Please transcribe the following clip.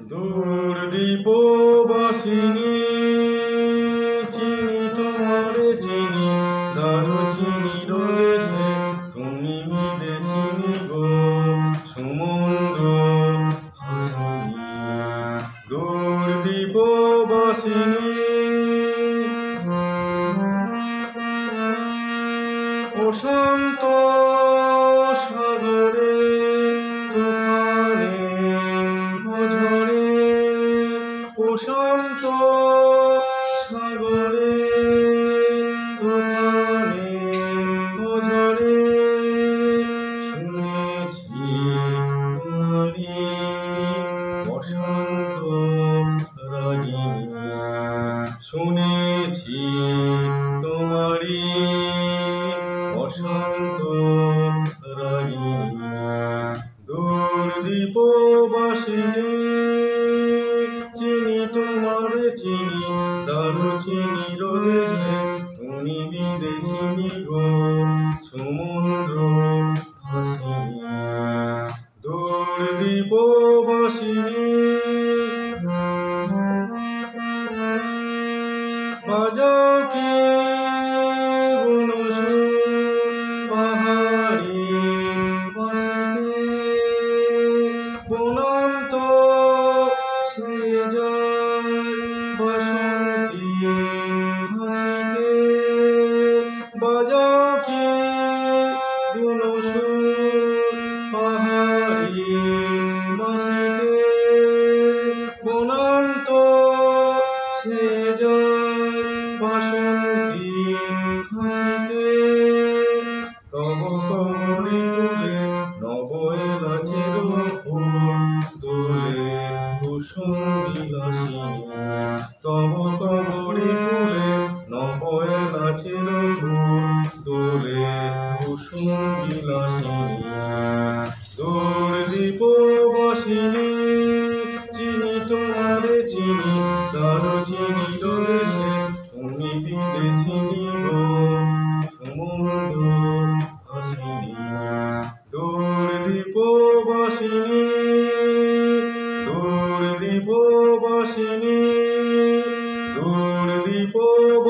দূরদীপবাসিনী চিনি তোমারে চিনি দারুচিনির দেশে তুমি বিদেশিনী গো সমুদ্র হাসিনী দূরদীপবাসিনী প্রশান্ত সাগরে তুফানে ঝড়ে প্রশান্ত সাগরে তুফানে ঝড়ে শুনেছি তোমারি বসন্ত রাগিনী শুনেছি তোমারি বসন্ত রাগিনী দূরদীপবাসিনী চিনি তোমারে চিনি দারুচিনির দেশে তুমি বিদেশিনী গো সমুদ্র হাসিনী দূরদীপবাসিনী বাজাও কি পাহাড়ি বাসিতে বনান্ত ছেয়ে যায় বাসন্তী হাসিতে বাজাও কি পাহাড়ি বাসিতে বনান্ত ছেয়ে যায় বাসন্তী হাসিতে তব কবরি ফুলে নব এলাচের ফুল দোলে কুসুম বিলাসিনী তব কবরি ফুলে নব এলাচের ফুল দোলে কুসুম বিলাসিনী দূরদীপবাসিনী চিনি তোমারে চিনি দারুচিনির দেশে তুমি বিদেশিনী গো সমুদ্র হাসিনী দূরদীপবাসিনী দূরদীপবাসিনী দূরদীপবাসিনী